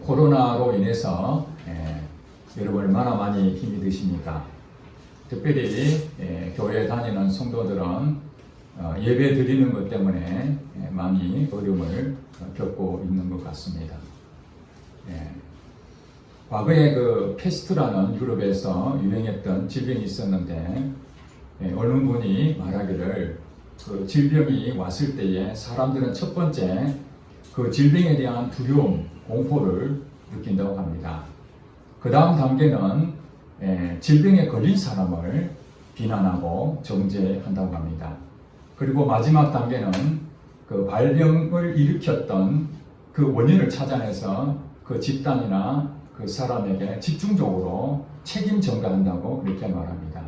코로나로 인해서 여러분 얼마나 많이 힘이 드십니까? 특별히 교회 다니는 성도들은 예배 드리는 것 때문에 많이 어려움을 겪고 있는 것 같습니다. 과거에 그 패스트라는 유럽에서 유행했던 질병이 있었는데 어느 분이 말하기를 그 질병이 왔을 때에 사람들은 첫 번째 그 질병에 대한 두려움, 공포를 느낀다고 합니다. 그 다음 단계는 질병에 걸린 사람을 비난하고 정죄한다고 합니다. 그리고 마지막 단계는 그 발병을 일으켰던 그 원인을 찾아내서 그 집단이나 그 사람에게 집중적으로 책임 전가한다고 그렇게 말합니다.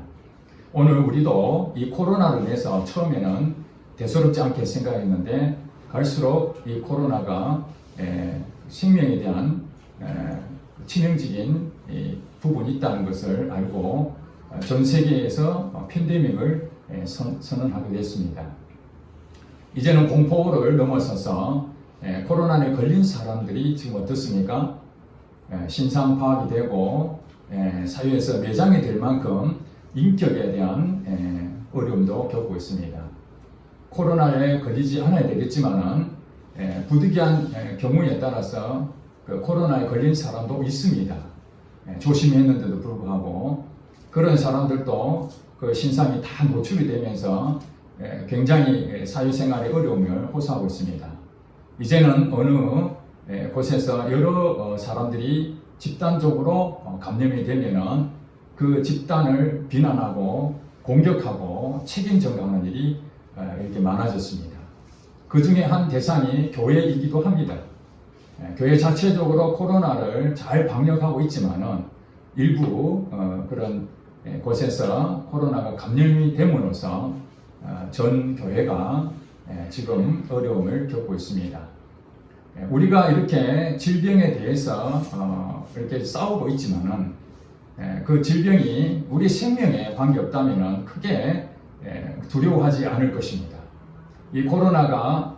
오늘 우리도 이 코로나로 인해서 처음에는 대수롭지 않게 생각했는데 갈수록 이 코로나가 생명에 대한 치명적인 부분이 있다는 것을 알고 전 세계에서 팬데믹을 선언하게 됐습니다. 이제는 공포를 넘어서서 코로나에 걸린 사람들이 지금 어떻습니까? 신상 파악이 되고 사회에서 매장이 될 만큼 인격에 대한 어려움도 겪고 있습니다. 코로나에 걸리지 않아야 되겠지만은 부득이한 경우에 따라서 그 코로나에 걸린 사람도 있습니다. 조심했는데도 불구하고 그런 사람들도 그 신상이 다 노출이 되면서 굉장히 사회생활의 어려움을 호소하고 있습니다. 이제는 어느 곳에서 여러 사람들이 집단적으로 감염이 되면은 그 집단을 비난하고 공격하고 책임 전가하는 일이 이렇게 많아졌습니다. 그 중에 한 대상이 교회이기도 합니다. 교회 자체적으로 코로나를 잘 방역하고 있지만은 일부 그런 곳에서 코로나가 감염이 됨으로써 전 교회가 지금 어려움을 겪고 있습니다. 우리가 이렇게 질병에 대해서 이렇게 싸우고 있지만은 그 질병이 우리 생명에 관계없다면 크게 두려워하지 않을 것입니다. 이 코로나가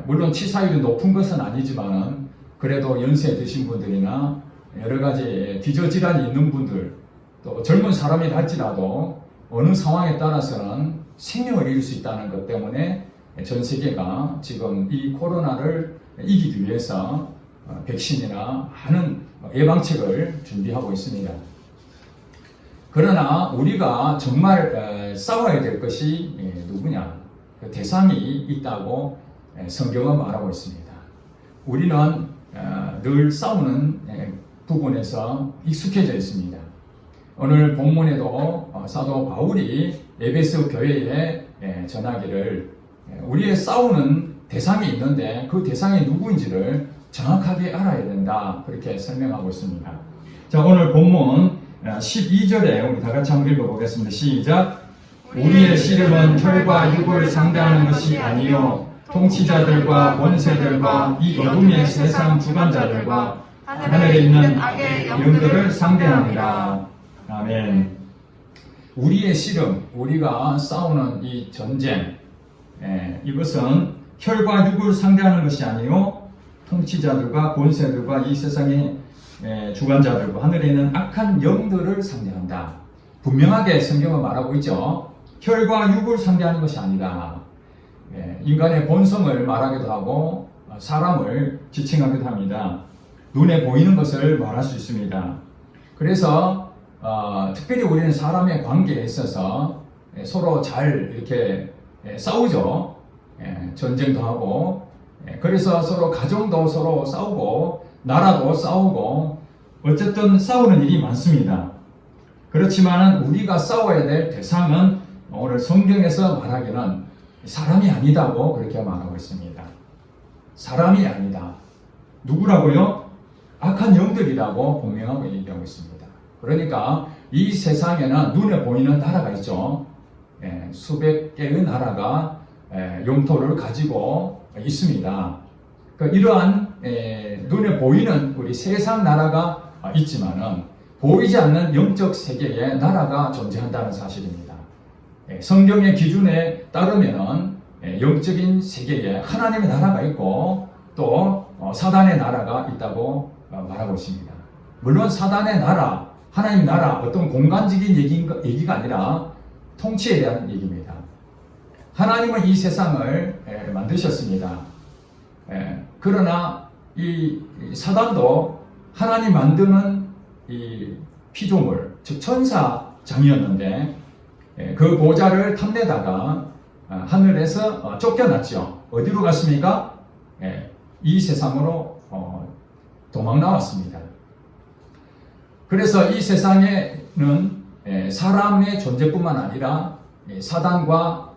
물론 치사율이 높은 것은 아니지만은 그래도 연세 드신 분들이나 여러 가지 기저질환이 있는 분들 또 젊은 사람이 할지라도 어느 상황에 따라서는 생명을 잃을 수 있다는 것 때문에 전 세계가 지금 이 코로나를 이기기 위해서 백신이나 많은 예방책을 준비하고 있습니다. 그러나 우리가 정말 싸워야 될 것이 누구냐? 그 대상이 있다고 성경은 말하고 있습니다. 우리는 늘 싸우는 부분에서 익숙해져 있습니다. 오늘 본문에도 사도 바울이 에베소 교회에 전하기를 우리의 싸우는 대상이 있는데 그 대상이 누구인지를 정확하게 알아야 된다 그렇게 설명하고 있습니다. 자, 오늘 본문 12절에 우리 다 같이 한번 읽어보겠습니다. 시작. 우리의 씨름은 혈과 육을 상대하는 것이 아니요 통치자들과 권세들과 이 어둠의 세상 주관자들과 하늘에 있는 악의 영들을 상대합니다. 아멘. 우리의 씨름, 우리가 싸우는 이 전쟁, 이것은 혈과 육을 상대하는 것이 아니요 통치자들과 권세들과 이 세상의 주관자들과 하늘에 있는 악한 영들을 상대한다. 분명하게 성경은 말하고 있죠. 혈과 육을 상대하는 것이 아니다. 인간의 본성을 말하기도 하고 사람을 지칭하기도 합니다. 눈에 보이는 것을 말할 수 있습니다. 그래서 특별히 우리는 사람의 관계에 있어서 서로 잘 이렇게 싸우죠. 전쟁도 하고 그래서 서로 가정도 서로 싸우고 나라도 싸우고 어쨌든 싸우는 일이 많습니다. 그렇지만 우리가 싸워야 될 대상은 오늘 성경에서 말하기는 사람이 아니다고 그렇게 말하고 있습니다. 사람이 아니다. 누구라고요? 악한 영들이라고 분명하게 얘기하고 있습니다. 그러니까 이 세상에는 눈에 보이는 나라가 있죠. 수백 개의 나라가 영토를 가지고 있습니다. 그러니까 이러한 눈에 보이는 우리 세상 나라가 있지만은 보이지 않는 영적 세계에 나라가 존재한다는 사실입니다. 성경의 기준에 따르면은 영적인 세계에 하나님의 나라가 있고 또 사단의 나라가 있다고 말하고 있습니다. 물론 사단의 나라, 하나님 나라, 어떤 공간적인 얘기가 아니라 통치에 대한 얘기입니다. 하나님은 이 세상을 만드셨습니다. 그러나 이 사단도 하나님 만드는 이 피조물, 즉 천사장이었는데 그 보좌를 탐내다가 하늘에서 쫓겨났죠. 어디로 갔습니까? 이 세상으로 도망 나왔습니다. 그래서 이 세상에는 사람의 존재뿐만 아니라 사단과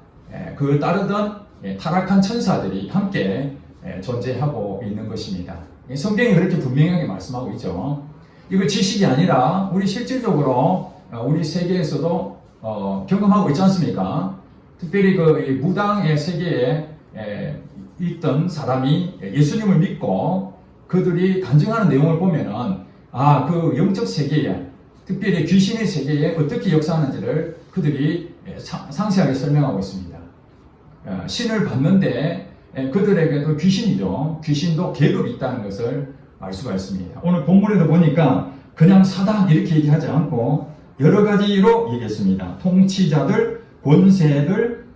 그 따르던 타락한 천사들이 함께 존재하고 있는 것입니다. 성경이 그렇게 분명하게 말씀하고 있죠. 이거 지식이 아니라 우리 실질적으로 우리 세계에서도 경험하고 있지 않습니까? 특별히 그 무당의 세계에 있던 사람이 예수님을 믿고 그들이 간증하는 내용을 보면은 그 영적 세계에, 특별히 귀신의 세계에 어떻게 역사하는지를 그들이 상세하게 설명하고 있습니다. 신을 받는데 그들에게도 귀신이죠. 귀신도 계급이 있다는 것을 알 수가 있습니다. 오늘 본문에도 보니까 그냥 사단 이렇게 얘기하지 않고 여러 가지로 얘기했습니다. 통치자들, 권세들,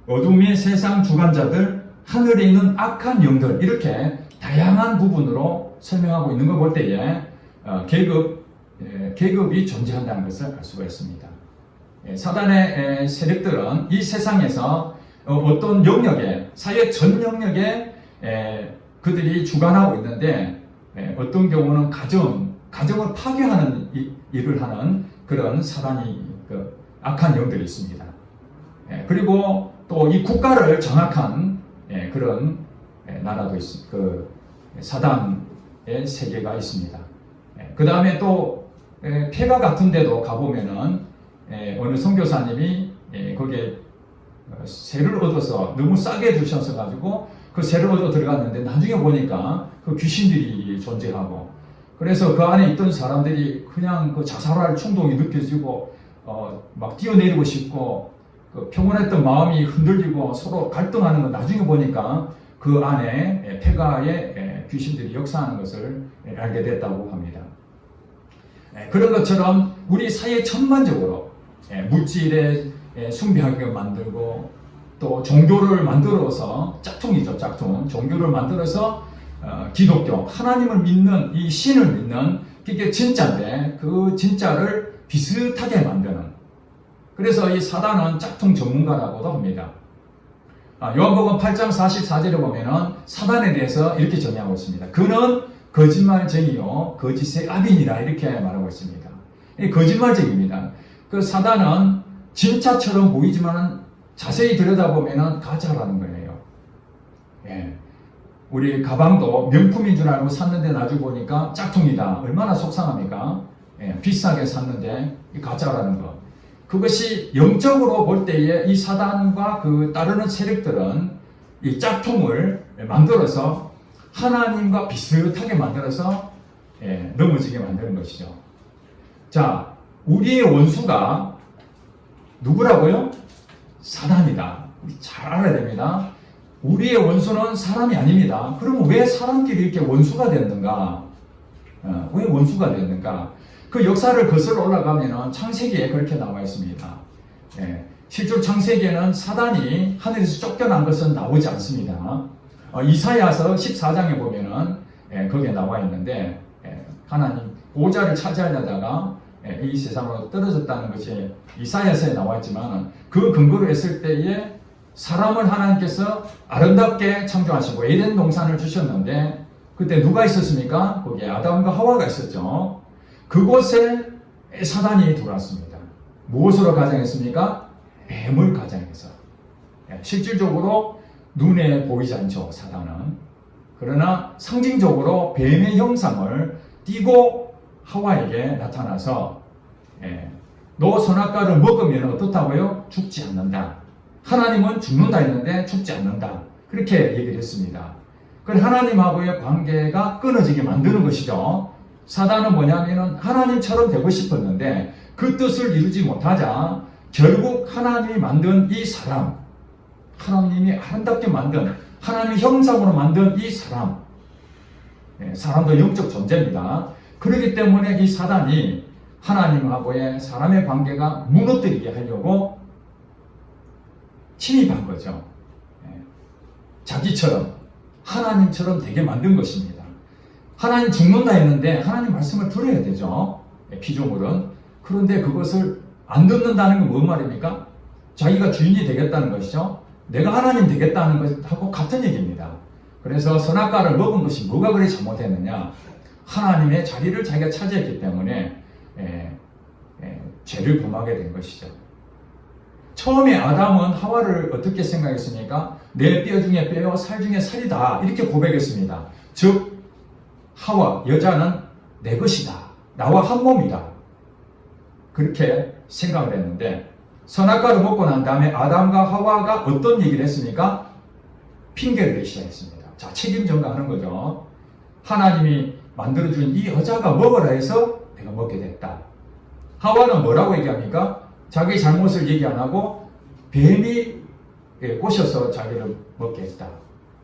어둠의 세상 주관자들, 하늘에 있는 악한 영들, 이렇게 다양한 부분으로 설명하고 있는 걸 볼 때에 계급이 존재한다는 것을 알 수가 있습니다. 사단의 세력들은 이 세상에서 어떤 영역에, 사회 전 영역에 그들이 주관하고 있는데 어떤 경우는 가정을 파괴하는 일을 하는 그런 사단이 악한 영들이 있습니다. 그리고 또 이 국가를 장악한 그런 나라도 있습니다. 그 사단의 세계가 있습니다. 그 다음에 또 폐가 같은 데도 가보면은 어느 선교사님이 거기에 세를 얻어서 너무 싸게 주셔서 가지고 그 세를 얻어 들어갔는데 나중에 보니까 그 귀신들이 존재하고, 그래서 그 안에 있던 사람들이 그냥 그 자살할 충동이 느껴지고 막 뛰어내리고 싶고 그 평온했던 마음이 흔들리고 서로 갈등하는 거 나중에 보니까 그 안에 폐가의 귀신들이 역사하는 것을 알게 됐다고 합니다. 그런 것처럼 우리 사회 전반적으로 물질의 숭배하게 만들고 또 종교를 만들어서 짝퉁이죠, 짝퉁. 종교를 만들어서 기독교, 하나님을 믿는 이 신을 믿는 그게 진짜인데 그 진짜를 비슷하게 만드는, 그래서 이 사단은 짝퉁 전문가라고도 합니다. 요한복음 8장 44절에 보면은 사단에 대해서 이렇게 정의하고 있습니다. 그는 거짓말쟁이요 거짓의 아비니라, 이렇게 말하고 있습니다. 거짓말쟁이입니다. 그 사단은 진짜처럼 보이지만 자세히 들여다보면 가짜라는 거예요. 우리 가방도 명품인 줄 알고 샀는데 나중에 보니까 짝퉁이다. 얼마나 속상합니까? 비싸게 샀는데 가짜라는 거. 그것이 영적으로 볼 때에 이 사단과 그 따르는 세력들은 이 짝퉁을 만들어서 하나님과 비슷하게 만들어서 넘어지게 만드는 것이죠. 자, 우리의 원수가 누구라고요? 사단이다. 잘 알아야 됩니다. 우리의 원수는 사람이 아닙니다. 그러면 왜 사람끼리 이렇게 원수가 됐는가? 왜 원수가 됐는가? 그 역사를 거슬러 올라가면 창세기에 그렇게 나와 있습니다. 실제로 창세기에는 사단이 하늘에서 쫓겨난 것은 나오지 않습니다. 이사야서 14장에 보면은 거기에 나와 있는데 하나님 보좌를 차지하려다가 이 세상으로 떨어졌다는 것이 이사야서에 나와 있지만 그 근거로 했을 때에 사람을 하나님께서 아름답게 창조하시고 에덴 동산을 주셨는데 그때 누가 있었습니까? 거기에 아담과 하와가 있었죠. 그곳에 사단이 들어왔습니다. 무엇으로 가장했습니까? 뱀을 가장해서. 실질적으로 눈에 보이지 않죠, 사단은. 그러나 상징적으로 뱀의 형상을 띠고 하와에게 나타나서 너 선악과를 먹으면 어떻다고요? 죽지 않는다. 하나님은 죽는다 했는데 죽지 않는다. 그렇게 얘기를 했습니다. 그래서 하나님하고의 관계가 끊어지게 만드는 것이죠. 사단은 뭐냐면은 하나님처럼 되고 싶었는데 그 뜻을 이루지 못하자 결국 하나님이 만든 이 사람, 하나님이 아름답게 만든 하나님의 형상으로 만든 이 사람, 사람도 영적 존재입니다. 그렇기 때문에 이 사단이 하나님하고의 사람의 관계가 무너뜨리게 하려고 침입한 거죠. 자기처럼 하나님처럼 되게 만든 것입니다. 하나님 죽는다 했는데 하나님 말씀을 들어야 되죠. 피조물은. 그런데 그것을 안 듣는다는 건 뭔 말입니까? 자기가 주인이 되겠다는 것이죠. 내가 하나님 되겠다는 것하고 같은 얘기입니다. 그래서 선악과를 먹은 것이 뭐가 그리 잘못했느냐? 하나님의 자리를 자기가 차지했기 때문에 죄를 범하게 된 것이죠. 처음에 아담은 하와를 어떻게 생각했습니까? 내 뼈 중에 뼈요 살 중에 살이다 이렇게 고백했습니다. 즉 하와 여자는 내 것이다. 나와 한 몸이다. 그렇게 생각을 했는데 선악과를 먹고 난 다음에 아담과 하와가 어떤 얘기를 했습니까? 핑계를 대기 시작했습니다. 자, 책임 전가하는 거죠. 하나님이 만들어준 이 여자가 먹으라 해서 내가 먹게 됐다. 하와는 뭐라고 얘기합니까? 자기 잘못을 얘기 안 하고 뱀이 꼬셔서 자기를 먹게 했다.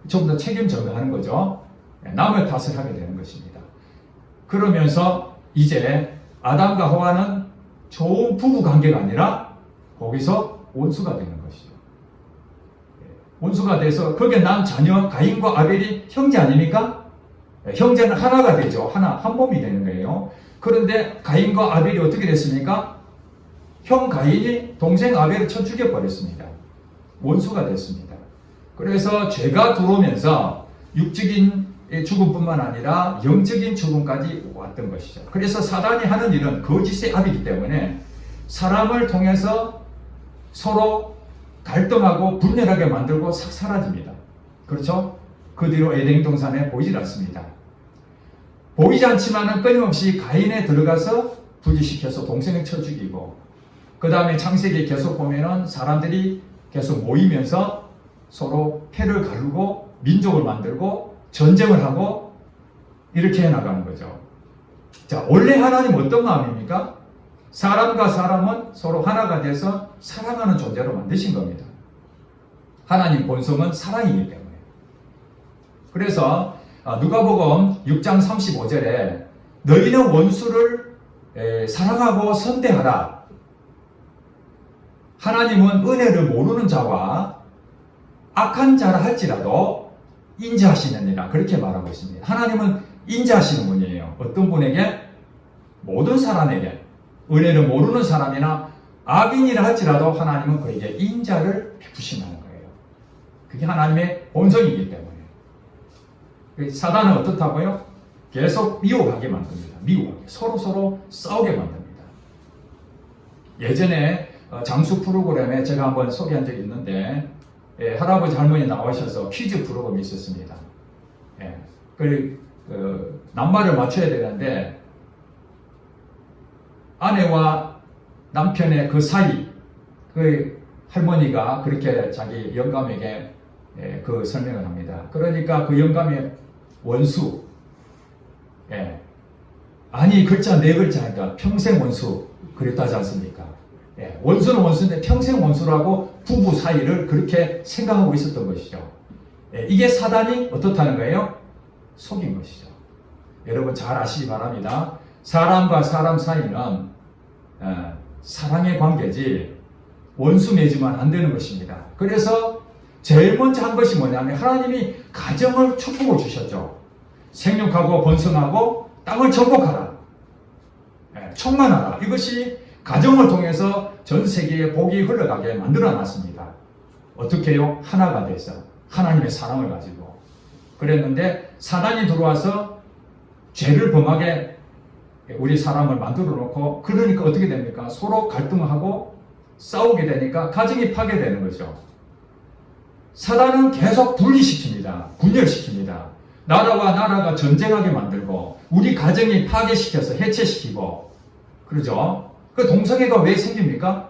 좀 더 책임 전가하는 거죠. 남의 탓을 하게 되는 것입니다. 그러면서 이제 아담과 하와는 좋은 부부 관계가 아니라 거기서 원수가 되는 것이죠. 원수가 돼서 거기에 난 자녀 가인과 아벨이 형제 아닙니까? 형제는 하나가 되죠. 한 몸이 되는 거예요. 그런데 가인과 아벨이 어떻게 됐습니까? 형 가인이 동생 아벨을 쳐 죽여버렸습니다. 원수가 됐습니다. 그래서 죄가 들어오면서 육적인 죽음뿐만 아니라 영적인 죽음까지 왔던 것이죠. 그래서 사단이 하는 일은 거짓의 압이기 때문에 사람을 통해서 서로 갈등하고 분열하게 만들고 싹 사라집니다. 그렇죠? 그 뒤로 에덴 동산에 보이질 않습니다. 보이지 않지만은 끊임없이 가인에 들어가서 부지시켜서 동생을 쳐 죽이고 그 다음에 창세기 계속 보면은 사람들이 계속 모이면서 서로 패를 가르고 민족을 만들고 전쟁을 하고 이렇게 해나가는 거죠. 자, 원래 하나님 어떤 마음입니까? 사람과 사람은 서로 하나가 돼서 사랑하는 존재로 만드신 겁니다. 하나님 본성은 사랑이기 때문에. 그래서 누가복음 6장 35절에 너희는 원수를 사랑하고 선대하라. 하나님은 은혜를 모르는 자와 악한 자라 할지라도 인자하시느니라 그렇게 말하고 있습니다. 하나님은 인자하시는 분이에요. 어떤 분에게? 모든 사람에게. 은혜를 모르는 사람이나 악인이라 할지라도 하나님은 그에게 인자를 베푸신다는 거예요. 그게 하나님의 본성이기 때문에. 사단은 어떻다고요? 계속 미워하게 만듭니다. 미워하게. 서로 싸우게 만듭니다. 예전에 장수 프로그램에 제가 한번 소개한 적이 있는데 할아버지 할머니 나오셔서 퀴즈 프로그램이 있었습니다. 낱말을 맞춰야 되는데 아내와 남편의 그 사이 그 할머니가 그렇게 자기 영감에게 그 설명을 합니다. 그러니까 그 영감의 원수 아니 글자 네 글자니까 평생 원수 그랬다지 않습니까? 원수는 원수인데 평생 원수라고 부부 사이를 그렇게 생각하고 있었던 것이죠. 이게 사단이 어떻다는 거예요? 속인 것이죠. 여러분 잘 아시기 바랍니다. 사람과 사람 사이는 사랑의 관계지 원수 맺으면 안 되는 것입니다. 그래서 제일 먼저 한 것이 뭐냐면 하나님이 가정을 축복을 주셨죠. 생육하고 번성하고 땅을 정복하라. 충만하라. 이것이 가정을 통해서 전 세계에 복이 흘러가게 만들어 놨습니다. 어떻게 해요? 하나가 돼서 하나님의 사랑을 가지고 그랬는데 사단이 들어와서 죄를 범하게 우리 사람을 만들어 놓고 그러니까 어떻게 됩니까? 서로 갈등하고 싸우게 되니까 가정이 파괴되는 거죠. 사단은 계속 분리시킵니다. 분열시킵니다. 나라와 나라가 전쟁하게 만들고 우리 가정이 파괴시켜서 해체시키고 그러죠. 그 동성애가 왜 생깁니까?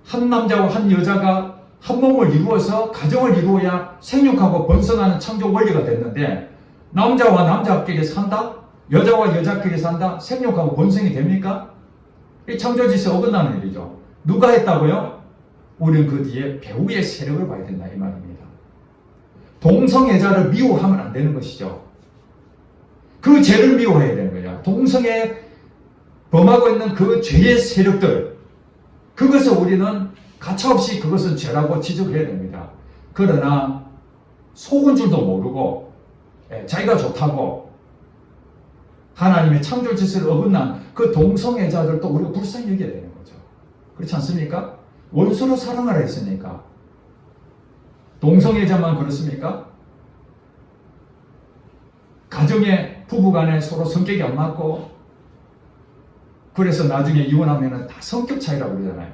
한 남자와 한 여자가 한 몸을 이루어서 가정을 이루어야 생육하고 번성하는 창조 원리가 됐는데 남자와 남자끼리 산다? 여자와 여자끼리 산다? 생육하고 번성이 됩니까? 이 창조질서 어긋나는 일이죠. 누가 했다고요? 우리는 그 뒤에 배우의 세력을 봐야 된다 이 말입니다. 동성애자를 미워하면 안 되는 것이죠. 그 죄를 미워해야 되는 거예요. 동성애 범하고 있는 그 죄의 세력들, 그것을 우리는 가차없이 그것은 죄라고 지적해야 됩니다. 그러나 속은 줄도 모르고 자기가 좋다고 하나님의 창조 질서를 어긋난 그 동성애자들도 우리가 불쌍히 여겨야 되는 거죠. 그렇지 않습니까? 원수로 사랑하라 했으니까. 동성애자만 그렇습니까? 가정에 부부간에 서로 성격이 안 맞고 그래서 나중에 이혼하면 다 성격 차이라고 그러잖아요.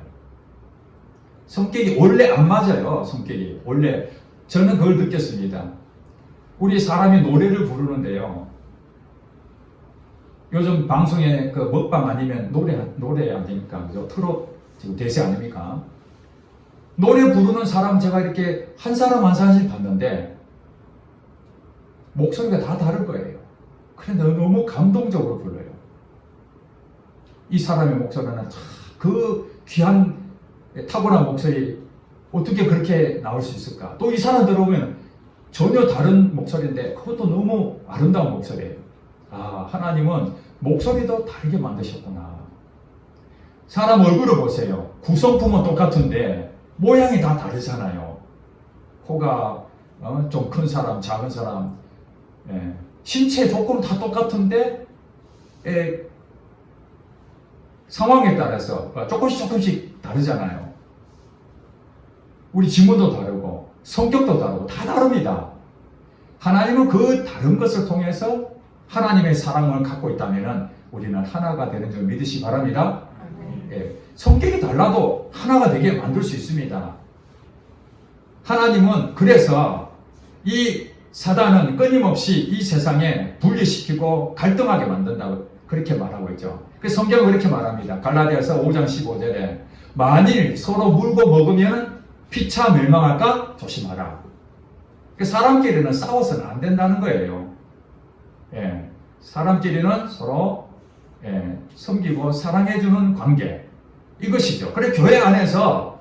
성격이 원래 안 맞아요. 성격이 원래 저는 그걸 느꼈습니다. 우리 사람이 노래를 부르는데요. 요즘 방송에 그 먹방 아니면 노래 아닙니까? 그죠? 트롯 지금 대세 아닙니까? 노래 부르는 사람 제가 이렇게 한 사람 한 사람씩 봤는데 목소리가 다 다를 거예요. 그런데 너무 감동적으로 불러요. 이 사람의 목소리는 그 귀한 타고난 목소리 어떻게 그렇게 나올 수 있을까? 또 이 사람 들어보면 전혀 다른 목소리인데 그것도 너무 아름다운 목소리예요. 아, 하나님은 목소리도 다르게 만드셨구나. 사람 얼굴을 보세요. 구성품은 똑같은데 모양이 다 다르잖아요. 코가 좀 큰 사람, 작은 사람, 신체 조건 다 똑같은데 상황에 따라서 조금씩 다르잖아요. 우리 지문도 다르고 성격도 다르고 다 다릅니다. 하나님은 그 다른 것을 통해서 하나님의 사랑을 갖고 있다면 우리는 하나가 되는 줄 믿으시기 바랍니다. 성격이 달라도 하나가 되게 만들 수 있습니다. 하나님은 그래서 이 사단은 끊임없이 이 세상에 분리시키고 갈등하게 만든다고 그렇게 말하고 있죠. 그 성경은 그렇게 말합니다. 갈라디아서 5장 15절에 만일 서로 물고 먹으면 피차 멸망할까 조심하라. 사람끼리는 싸워서는 안 된다는 거예요. 사람끼리는 서로 섬기고 사랑해주는 관계, 이것이죠. 그래 교회 안에서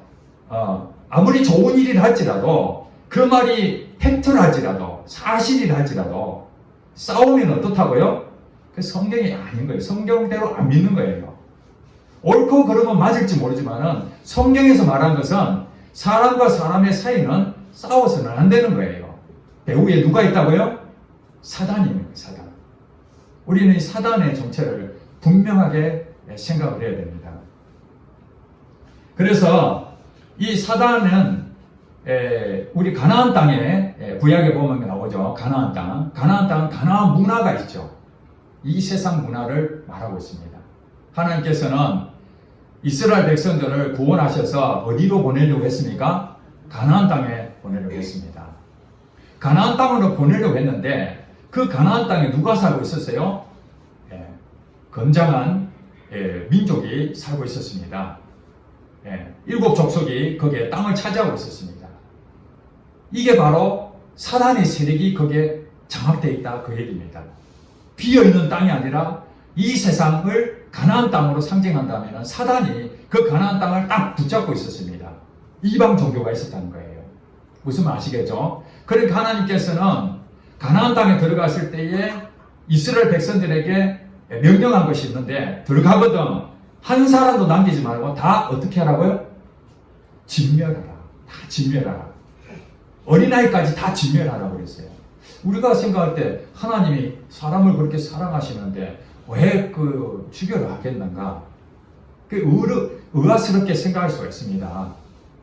아무리 좋은 일이라 할지라도 그 말이 팩트라 할지라도 사실이라 할지라도 싸우면 어떻다고요? 그 성경이 아닌 거예요. 성경대로 안 믿는 거예요. 옳고 그르면 맞을지 모르지만은 성경에서 말한 것은 사람과 사람의 사이는 싸워서는 안 되는 거예요. 배후에 누가 있다고요? 사단입니다. 사단. 우리는 이 사단의 정체를 분명하게 생각을 해야 됩니다. 그래서 이 사단은 우리 가나안 땅에 구약에 보면 나오죠. 가나안 땅. 가나안 땅은 가나안 문화가 있죠. 이 세상 문화를 말하고 있습니다. 하나님께서는 이스라엘 백성들을 구원하셔서 어디로 보내려고 했습니까? 가나안 땅에 보내려고 했습니다. 가나안 땅으로 보내려고 했는데 그 가나안 땅에 누가 살고 있었어요? 건장한 민족이 살고 있었습니다. 7 족속이 거기에 땅을 차지하고 있었습니다. 이게 바로 사단의 세력이 거기에 장악되어 있다 그 얘기입니다. 비어있는 땅이 아니라 이 세상을 가나안 땅으로 상징한다면 사단이 그 가나안 땅을 딱 붙잡고 있었습니다. 이방 종교가 있었다는 거예요. 무슨 말 아시겠죠? 그러니까 하나님께서는 가나안 땅에 들어갔을 때에 이스라엘 백성들에게 명령한 것이 있는데 들어가거든 한 사람도 남기지 말고 다 어떻게 하라고요? 진멸하라. 다 진멸하라. 어린아이까지 다 진멸하라고 그랬어요. 우리가 생각할 때 하나님이 사람을 그렇게 사랑하시는데 왜 그 죽여라 하겠는가? 의아스럽게 생각할 수가 있습니다.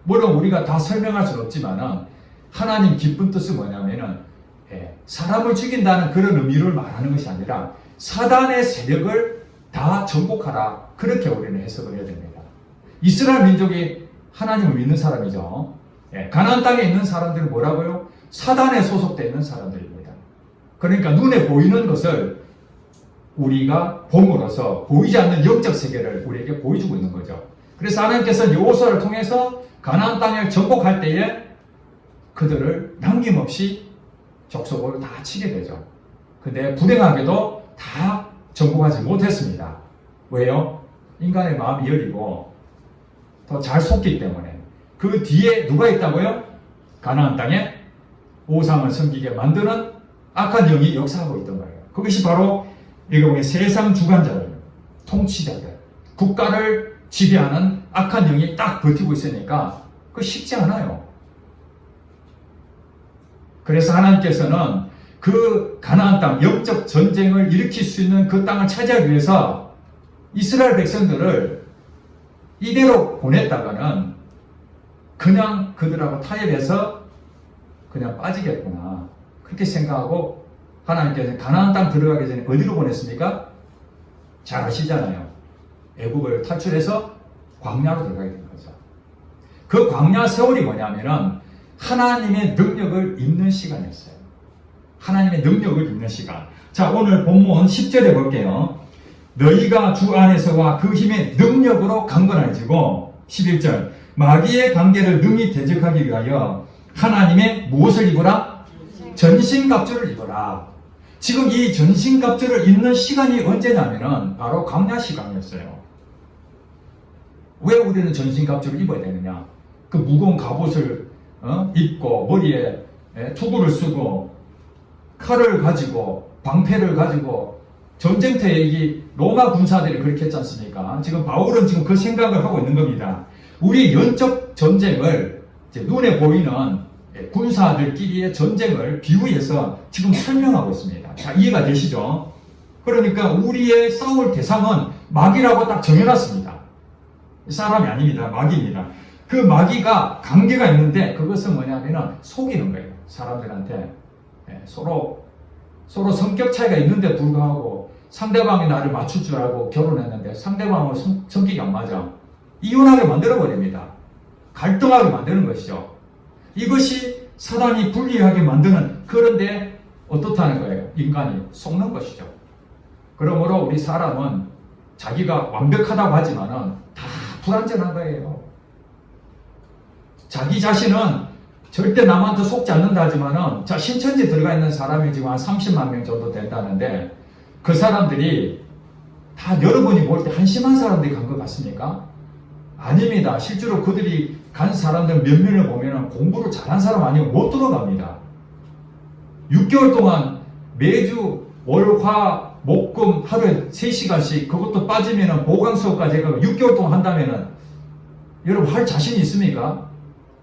물론 우리가 다 설명할 수는 없지만은 하나님 깊은 뜻은 뭐냐면은 사람을 죽인다는 그런 의미를 말하는 것이 아니라 사단의 세력을 다 정복하라. 그렇게 우리는 해석을 해야 됩니다. 이스라엘 민족이 하나님을 믿는 사람이죠. 가나안 땅에 있는 사람들은 뭐라고요? 사단에 소속되어 있는 사람들입니다. 그러니까 눈에 보이는 것을 우리가 봄으로써 보이지 않는 영적 세계를 우리에게 보여주고 있는 거죠. 그래서 하나님께서는 여호수아를 통해서 가나안 땅을 정복할 때에 그들을 남김없이 족속으로 다 치게 되죠. 근데 불행하게도 다 정복하지 못했습니다. 왜요? 인간의 마음이 여리고 더 잘 속기 때문에. 그 뒤에 누가 있다고요? 가나안 땅에 우상을 섬기게 만드는 악한 영이 역사하고 있던 거예요. 그것이 바로 여기 보면 세상 주관자들, 통치자들, 국가를 지배하는 악한 영이 딱 버티고 있으니까 그거 쉽지 않아요. 그래서 하나님께서는 그 가나안 땅, 영적 전쟁을 일으킬 수 있는 그 땅을 차지하기 위해서 이스라엘 백성들을 이대로 보냈다가는 그냥 그들하고 타협해서 그냥 빠지겠구나. 그렇게 생각하고 하나님께서 가나안 땅 들어가기 전에 어디로 보냈습니까? 잘 아시잖아요. 애국을 탈출해서 광야로 들어가게 된 거죠. 그 광야 세월이 뭐냐면은 하나님의 능력을 입는 시간이었어요. 하나님의 능력을 입는 시간. 자, 오늘 본문 10절에 볼게요. 너희가 주 안에서와 그 힘의 능력으로 강건해지고 11절 마귀의 관계를 능히 대적하기 위하여 하나님의 무엇을 입으라? 전신갑주를 입어라. 지금 이 전신갑주를 입는 시간이 언제냐면은 바로 광야 시간이었어요. 왜 우리는 전신갑주를 입어야 되느냐? 그 무거운 갑옷을 입고 머리에 투구를 쓰고 칼을 가지고 방패를 가지고 전쟁터에 이 로마 군사들이 그렇게 했지 않습니까? 지금 바울은 지금 그 생각을 하고 있는 겁니다. 우리 영적 전쟁을 이제 눈에 보이는 군사들끼리의 전쟁을 비유해서 지금 설명하고 있습니다. 자, 이해가 되시죠? 그러니까 우리의 싸울 대상은 마귀라고 딱 정해놨습니다. 사람이 아닙니다. 마귀입니다. 그 마귀가 관계가 있는데 그것은 뭐냐면은 속이는 거예요. 사람들한테 서로 성격 차이가 있는데 불구하고 상대방이 나를 맞출 줄 알고 결혼했는데 상대방은 성격이 안 맞아. 이혼하게 만들어버립니다. 갈등하게 만드는 것이죠. 이것이 사단이 불리하게 만드는, 그런데 어떻다는 거예요? 인간이 속는 것이죠. 그러므로 우리 사람은 자기가 완벽하다고 하지만은 다 불완전한 거예요. 자기 자신은 절대 남한테 속지 않는다 하지만은, 자, 신천지 들어가 있는 사람이 지금 한 30만 명 정도 된다는데, 그 사람들이 다 여러분이 볼 때 한심한 사람들이 간 것 같습니까? 아닙니다. 실제로 그들이 간 사람들 몇 명을 보면 공부를 잘한 사람 아니면 못 들어갑니다. 6개월 동안 매주 월, 화, 목, 금 하루에 3시간씩 그것도 빠지면 보강 수업까지 해가지고 6개월 동안 한다면은 여러분 할 자신이 있습니까?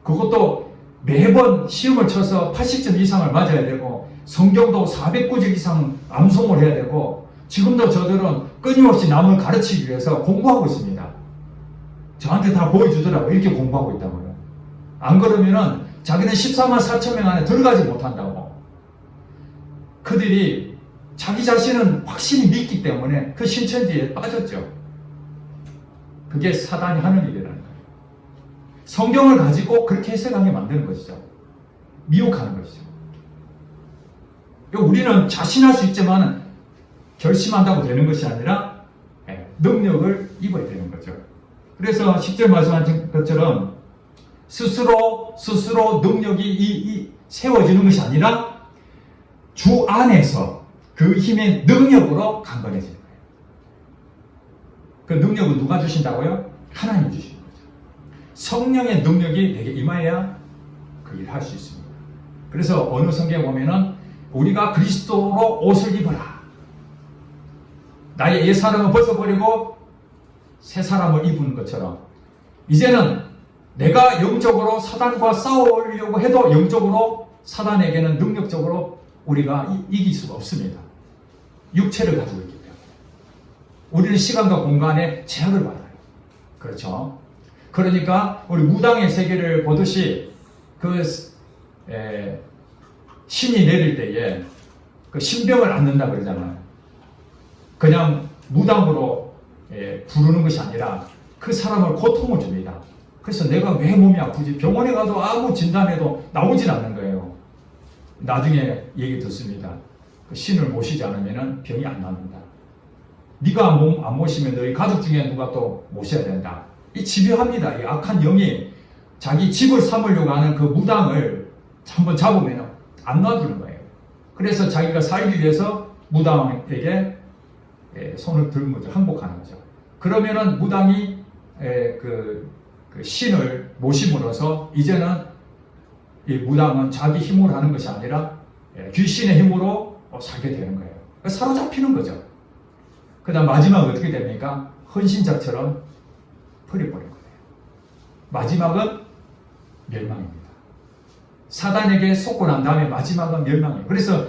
그것도 매번 시험을 쳐서 80점 이상을 맞아야 되고 성경도 400구절 이상 암송을 해야 되고, 지금도 저들은 끊임없이 남을 가르치기 위해서 공부하고 있습니다. 저한테 다 보여주더라고요. 이렇게 공부하고 있다고요. 안 그러면은 자기는 14만 4천 명 안에 들어가지 못한다고. 그들이 자기 자신은 확실히 믿기 때문에 그 신천지에 빠졌죠. 그게 사단이 하는 일이라는 거예요. 성경을 가지고 그렇게 해석하게 만드는 것이죠. 미혹하는 것이죠. 우리는 자신할 수 있지만 결심한다고 되는 것이 아니라 능력을 입어야 되는 거죠. 그래서 10절 말씀하신 것처럼 스스로 능력이 세워지는 것이 아니라 주 안에서 그 힘의 능력으로 강건해지는 거예요. 그 능력은 누가 주신다고요? 하나님 주시는 거죠. 성령의 능력이 내게 임하여야 그 일을 할 수 있습니다. 그래서 어느 성경에 보면은 우리가 그리스도로 옷을 입어라. 나의 옛 사람을 벗어버리고 새 사람을 입은 것처럼 이제는 내가 영적으로 사단과 싸우려고 해도 영적으로 사단에게는 능력적으로 우리가 이길 수가 없습니다. 육체를 가지고 있기 때문에. 우리는 시간과 공간에 제약을 받아요. 그렇죠? 그러니까 우리 무당의 세계를 보듯이 신이 내릴 때에 그 신병을 앓는다 그러잖아요. 그냥 무당으로 부르는 것이 아니라 그 사람을 고통을 줍니다. 그래서 내가 왜 몸이 아프지? 병원에 가도 아무 진단해도 나오진 않는 거예요. 나중에 얘기 듣습니다. 그 신을 모시지 않으면 병이 안 납니다. 네가 안 모시면 너희 가족 중에 누가 또 모셔야 된다. 이 집요합니다. 이 악한 영이 자기 집을 삼으려고 하는 그 무당을 한번 잡으면 안 놔두는 거예요. 그래서 자기가 살기 위해서 무당에게 손을 들은 거죠. 항복하는 거죠. 그러면은 무당이 그 신을 모심으로써 이제는 이 무당은 자기 힘으로 하는 것이 아니라 귀신의 힘으로 살게 되는 거예요. 사로잡히는 거죠. 그 다음 마지막은 어떻게 됩니까? 헌신자처럼 버려버린 거예요. 마지막은 멸망입니다. 사단에게 속고 난 다음에 마지막은 멸망이에요. 그래서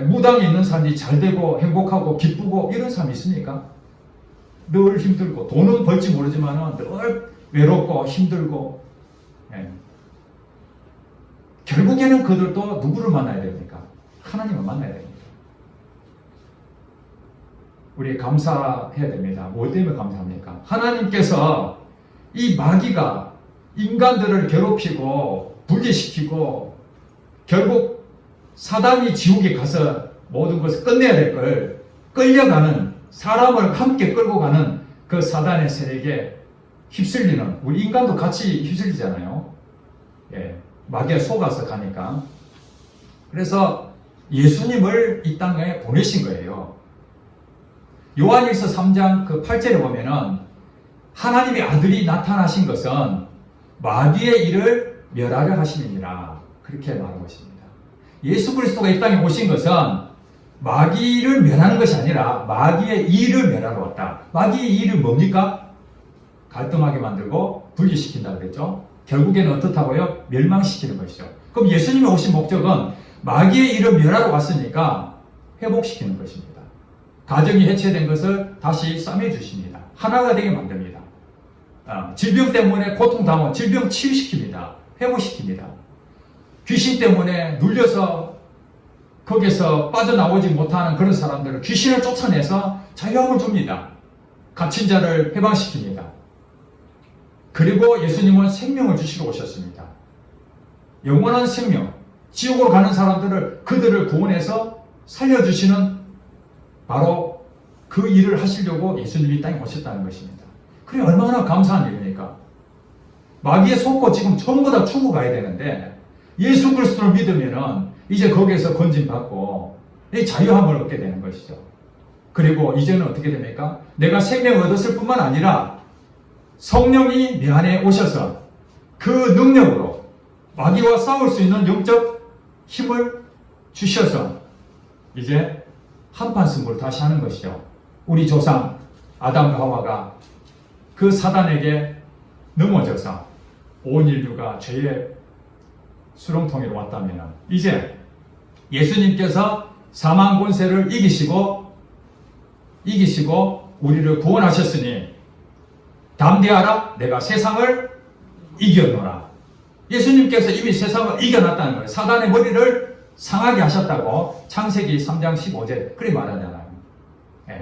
무당에 있는 사람이 잘 되고 행복하고 기쁘고 이런 사람이 있습니까? 늘 힘들고 돈은 벌지 모르지만 늘 외롭고 힘들고 결국에는 그들도 누구를 만나야 됩니까? 하나님을 만나야 됩니다. 우리 감사해야 됩니다. 뭐 때문에 감사합니까? 하나님께서 이 마귀가 인간들을 괴롭히고 분리시키고 결국 사단이 지옥에 가서 모든 것을 끝내야 될 걸 끌려가는 사람을 함께 끌고 가는 그 사단의 세력에 휩쓸리는 우리 인간도 같이 휩쓸리잖아요. 마귀에 속아서 가니까. 그래서 예수님을 이 땅에 보내신 거예요. 요한일서 3장 그 8절에 보면은 하나님의 아들이 나타나신 것은 마귀의 일을 멸하려 하심이니라 그렇게 말하고 있습니다. 예수 그리스도가 이 땅에 오신 것은 마귀를 멸하는 것이 아니라 마귀의 일을 멸하러 왔다. 마귀의 일은 뭡니까? 갈등하게 만들고 분리시킨다 그랬죠. 결국에는 어떻다고요? 멸망시키는 것이죠. 그럼 예수님이 오신 목적은 마귀의 일을 멸하러 왔으니까 회복시키는 것입니다. 가정이 해체된 것을 다시 싸매주십니다. 하나가 되게 만듭니다. 질병 때문에 고통당한 질병 치유시킵니다. 회복시킵니다. 귀신 때문에 눌려서 거기서 빠져나오지 못하는 그런 사람들을 귀신을 쫓아내서 자유함을 줍니다. 갇힌 자를 해방시킵니다. 그리고 예수님은 생명을 주시러 오셨습니다. 영원한 생명, 지옥으로 가는 사람들을 그들을 구원해서 살려주시는 바로 그 일을 하시려고 예수님이 땅에 오셨다는 것입니다. 그래 얼마나 감사한 일입니까? 마귀에 속고 지금 전부 다 죽어가야 되는데 예수 그리스도를 믿으면은 이제 거기에서 건진받고 자유함을 얻게 되는 것이죠. 그리고 이제는 어떻게 됩니까? 내가 생명을 얻었을 뿐만 아니라 성령이 내 안에 오셔서 그 능력으로 마귀와 싸울 수 있는 영적 힘을 주셔서 이제 한판 승부를 다시 하는 것이죠. 우리 조상 아담과 하와가 그 사단에게 넘어져서 온 인류가 죄의 수렁통이로 왔다면 이제 예수님께서 사망 권세를 이기시고 우리를 구원하셨으니 담대하라 내가 세상을 이겼노라. 예수님께서 이미 세상을 이겨놨다는 거예요. 사단의 머리를 상하게 하셨다고 창세기 3장 15절 그리 말하잖아요.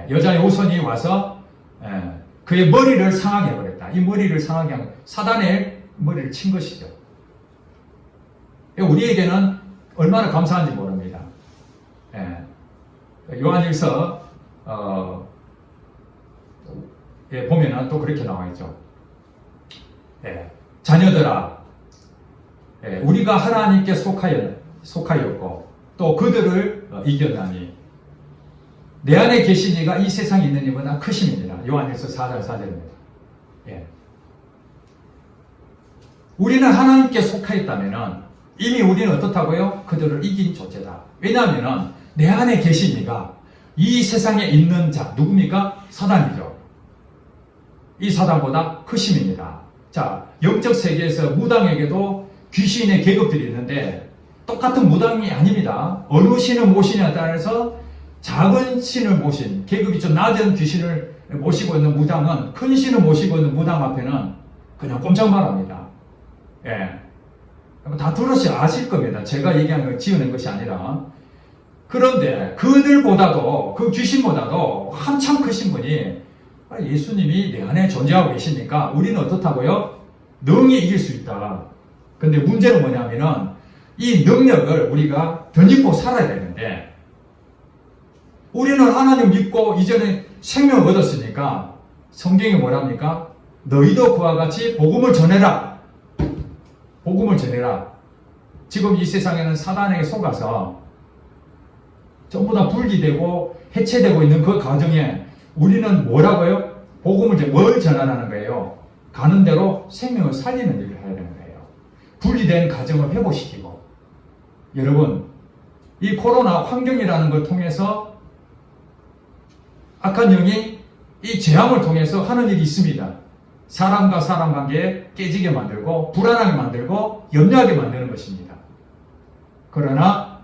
여자의 후손이 와서 그의 머리를 상하게 해버렸다. 이 머리를 상하게 한 사단의 머리를 친 것이죠. 우리에게는 얼마나 감사한지 모릅니다. 요한일서 보면은 또 그렇게 나와 있죠. 자녀들아, 우리가 하나님께 속하였고 또 그들을 이겼나니 내 안에 계신 이가 이 세상에 있는 이보다 크심이니라. 요한일서 4장 4절입니다. 우리는 하나님께 속하였다면은 이미 우리는 어떻다고요? 그들을 이긴 존재다. 왜냐하면 내 안에 계신 이가 이 세상에 있는 자 누굽니까? 사단이죠. 이 사단보다 크심입니다. 자, 영적 세계에서 무당에게도 귀신의 계급들이 있는데 똑같은 무당이 아닙니다. 어느 신을 모시냐에 따라서 작은 신을 모신 계급이 좀 낮은 귀신을 모시고 있는 무당은 큰 신을 모시고 있는 무당 앞에는 그냥 꼼짝 말합니다. 다 들으시 아실 겁니다. 제가 얘기한 걸 지어낸 것이 아니라. 그런데 그들보다도 그 귀신보다도 한참 크신 분이 예수님이 내 안에 존재하고 계시니까 우리는 어떻다고요? 능히 이길 수 있다. 근데 문제는 뭐냐면은 이 능력을 우리가 덧입고 살아야 되는데 우리는 하나님 믿고 이전에 생명을 얻었으니까 성경이 뭐랍니까? 너희도 그와 같이 복음을 전해라. 복음을 전해라. 지금 이 세상에는 사단에게 속아서 전부 다 분리되고 해체되고 있는 그 과정에 우리는 뭐라고요? 복음을 뭘 전하라는 거예요? 가는 대로 생명을 살리는 일을 해야 되는 거예요. 분리된 가정을 회복시키고 여러분 이 코로나 환경이라는 걸 통해서 악한 영이 이 재앙을 통해서 하는 일이 있습니다. 사람과 사람 관계에 깨지게 만들고 불안하게 만들고 염려하게 만드는 것입니다. 그러나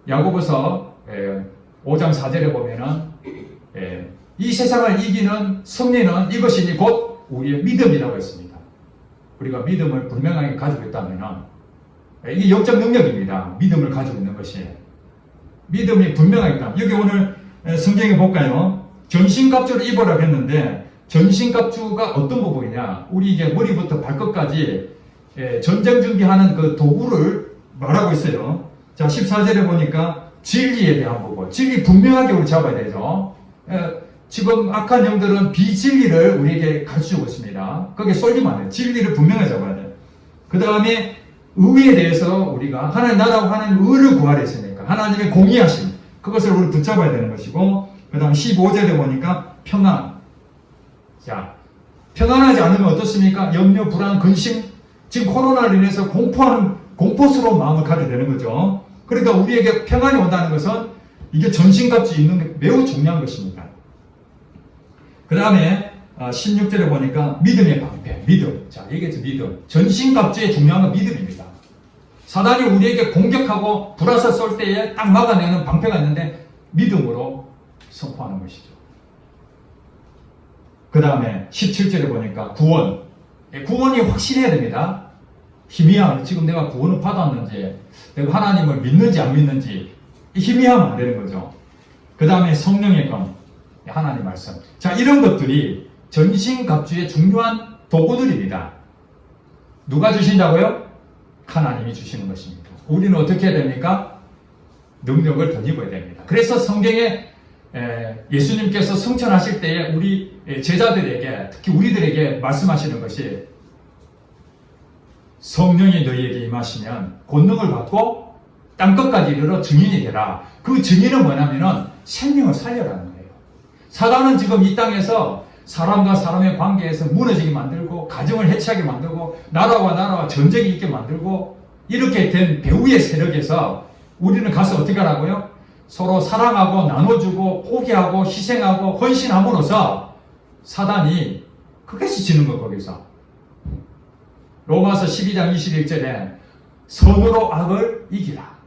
야고보서 5장 4절에 보면은 이 세상을 이기는 승리는 이것이니 곧 우리의 믿음이라고 했습니다. 우리가 믿음을 분명하게 가지고 있다면은 이게 영적 능력입니다. 믿음을 가지고 있는 것이 믿음이 분명하게 있다. 여기 오늘 성경에 볼까요? 전신갑주를 입으라고 했는데 전신갑주가 어떤 부분이냐? 우리 이제 머리부터 발끝까지 전쟁 준비하는 그 도구를 말하고 있어요. 자, 14절에 보니까 진리에 대한 부분. 진리 분명하게 우리 잡아야 되죠. 지금 악한 영들은 비진리를 우리에게 가르쳐주고 있습니다. 거기에 쏠리면 안 돼요. 진리를 분명하게 잡아야 돼요. 그 다음에 의에 대해서 우리가 하나님 나라고 하나님 의를 구하려 했으니까 하나님의 공의하심 그것을 우리 붙잡아야 되는 것이고 그 다음 15절에 보니까 평안. 자, 평안하지 않으면 어떻습니까? 염려, 불안, 근심 지금 코로나로 인해서 공포스러운 마음을 갖게 되는 거죠. 그러니까 우리에게 평안이 온다는 것은 이게 전신갑주 있는 게 매우 중요한 것입니다. 그 다음에 16절에 보니까 믿음의 방패, 믿음. 자, 얘기했죠, 믿음. 전신갑주의 중요한 건 믿음입니다. 사단이 우리에게 공격하고 불화살 쏠 때에 딱 막아내는 방패가 있는데 믿음으로 선포하는 것이죠. 그 다음에 17절에 보니까 구원. 구원이 확실해야 됩니다. 희미함, 지금 내가 구원을 받았는지, 내가 하나님을 믿는지 안 믿는지, 희미하면 안 되는 거죠. 그 다음에 성령의 검, 하나님 말씀. 자, 이런 것들이 전신갑주의 중요한 도구들입니다. 누가 주신다고요? 하나님이 주시는 것입니다. 우리는 어떻게 해야 됩니까? 능력을 덧입어야 됩니다. 그래서 성경에 예수님께서 승천하실 때에 우리 제자들에게, 특히 우리들에게 말씀하시는 것이 성령이 너희에게 임하시면 권능을 받고 땅끝까지 이르러 증인이 되라. 그 증인은 뭐냐면은 생명을 살려라는 거예요. 사단은 지금 이 땅에서 사람과 사람의 관계에서 무너지게 만들고 가정을 해체하게 만들고 나라와 나라와 전쟁이 있게 만들고 이렇게 된 배후의 세력에서 우리는 가서 어떻게 하라고요? 서로 사랑하고 나눠주고 포기하고 희생하고 헌신함으로써 사단이 끝까지 지는 거 거기서. 로마서 12장 21절에 선으로 악을 이기라.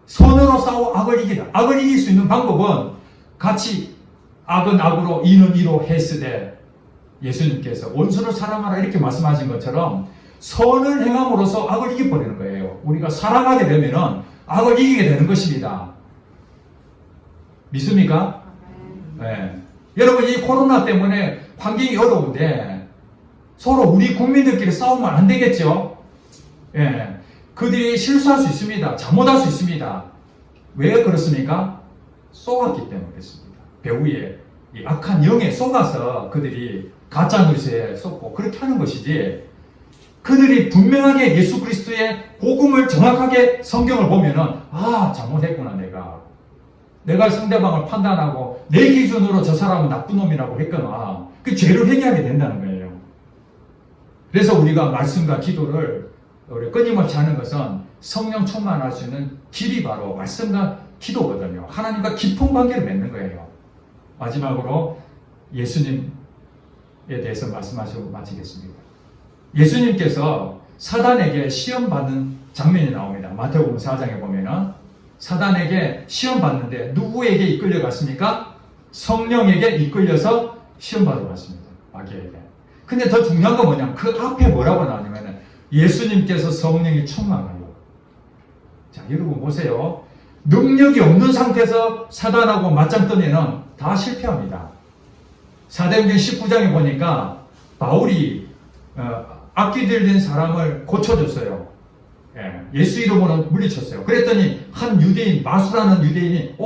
선으로 싸워 악을 이기라. 악을 이길 수 있는 방법은 같이 악은 악으로 이는 이로 했으되 예수님께서 원수를 사랑하라 이렇게 말씀하신 것처럼 선을 행함으로써 악을 이겨버리는 거예요. 우리가 사랑하게 되면은 악을 이기게 되는 것입니다. 믿습니까? 네. 여러분 이 코로나 때문에 환경이 어려운데 서로 우리 국민들끼리 싸우면 안 되겠죠? 예. 그들이 실수할 수 있습니다. 잘못할 수 있습니다. 왜 그렇습니까? 쏘았기 때문에 그렇습니다. 배후에 이 악한 영에 속아서 그들이 가짜뉴스에 속고 그렇게 하는 것이지 그들이 분명하게 예수 그리스도의 복음을 정확하게 성경을 보면은 잘못했구나 내가 상대방을 판단하고 내 기준으로 저 사람은 나쁜 놈이라고 했거나 그 죄를 회개하게 된다는 거예요. 그래서 우리가 말씀과 기도를 우리 끊임없이 하는 것은 성령 충만할 수 있는 길이 바로 말씀과 기도거든요. 하나님과 깊은 관계를 맺는 거예요. 마지막으로 예수님에 대해서 말씀하시고 마치겠습니다. 예수님께서 사단에게 시험받는 장면이 나옵니다. 마태복음 4장에 보면은 사단에게 시험받는데 누구에게 이끌려 갔습니까? 성령에게 이끌려서 시험받으러 갔습니다. 마귀에게. 근데 더 중요한 건 뭐냐면 그 앞에 뭐라고 나오냐면 예수님께서 성령이 충만하여. 자, 여러분 보세요. 능력이 없는 상태에서 사단하고 맞짱 뜨면은 다 실패합니다. 사도행전 19장에 보니까 바울이 악기 들린 사람을 고쳐줬어요. 예수 이름으로 물리쳤어요. 그랬더니 한 유대인, 마수라는 유대인이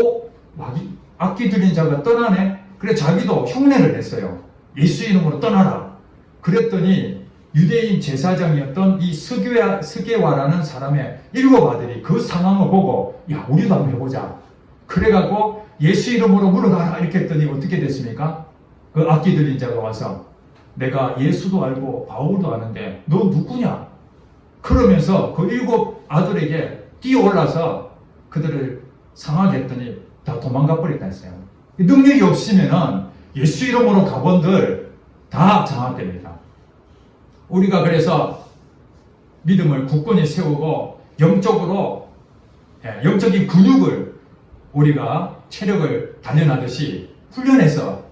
악기 들린 자가 떠나네? 그래 자기도 흉내를 냈어요. 예수 이름으로 떠나라. 그랬더니 유대인 제사장이었던 이 스게와라는 사람의 7 아들이 그 상황을 보고 우리도 한번 해보자. 그래갖고 예수 이름으로 물러가라 이렇게 했더니 어떻게 됐습니까? 그 악기 들린 자가 와서 내가 예수도 알고 바울도 아는데 너 누구냐? 그러면서 그 7 아들에게 뛰어올라서 그들을 상하게 했더니 다 도망가 버렸다 했어요. 능력이 없으면은 예수 이름으로 가본들 다 장악됩니다. 우리가 그래서 믿음을 굳건히 세우고 영적으로 영적인 근육을 우리가 체력을 단련하듯이 훈련해서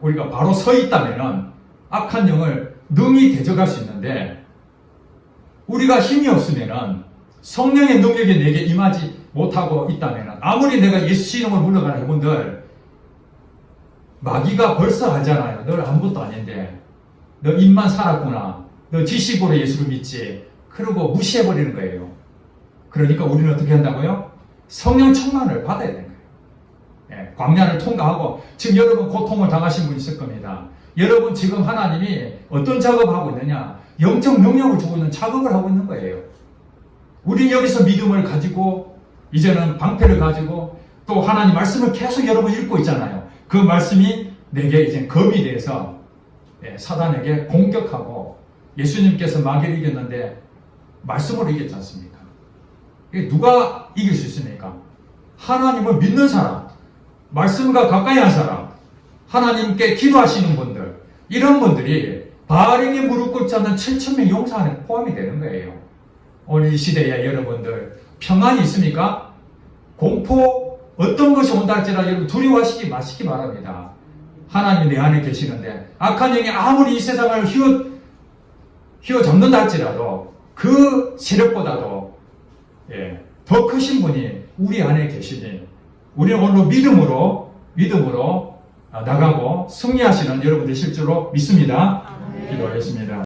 우리가 바로 서 있다면은 악한 영을 능히 대적할 수 있는데, 우리가 힘이 없으면은 성령의 능력이 내게 임하지 못하고 있다면은 아무리 내가 예수 이름을 물러가라 해본들 마귀가 벌써 알잖아요. 너 아무것도 아닌데, 너 입만 살았구나, 너 지식으로 예수를 믿지, 그러고 무시해버리는 거예요. 그러니까 우리는 어떻게 한다고요? 성령 충만을 받아야 되는 거예요. 광야를 통과하고, 지금 여러분 고통을 당하신 분 있을 겁니다. 여러분 지금 하나님이 어떤 작업을 하고 있느냐? 영적 능력을 주고 있는 작업을 하고 있는 거예요. 우리 여기서 믿음을 가지고 이제는 방패를 가지고 또 하나님 말씀을 계속 여러분 읽고 있잖아요. 그 말씀이 내게 이제 검이 돼서 사단에게 공격하고, 예수님께서 마귀를 이겼는데 말씀으로 이겼지 않습니까? 누가 이길 수 있습니까? 하나님을 믿는 사람, 말씀과 가까이 한 사람, 하나님께 기도하시는 분들, 이런 분들이 바알에게 무릎 꿇지 않는 7,000명 용사 안에 포함이 되는 거예요. 오늘 이 시대에 여러분들 평안이 있습니까? 공포 어떤 것이 온다 할지라도 여러분 두려워하시기 마시기 바랍니다. 하나님이 내 안에 계시는데 악한 영이 아무리 이 세상을 휘어잡는다 할지라도 그 세력보다도 더 크신 분이 우리 안에 계시니, 우리는 오늘 믿음으로 나가고 승리하시는 여러분 되실 줄로 믿습니다. 기도하겠습니다.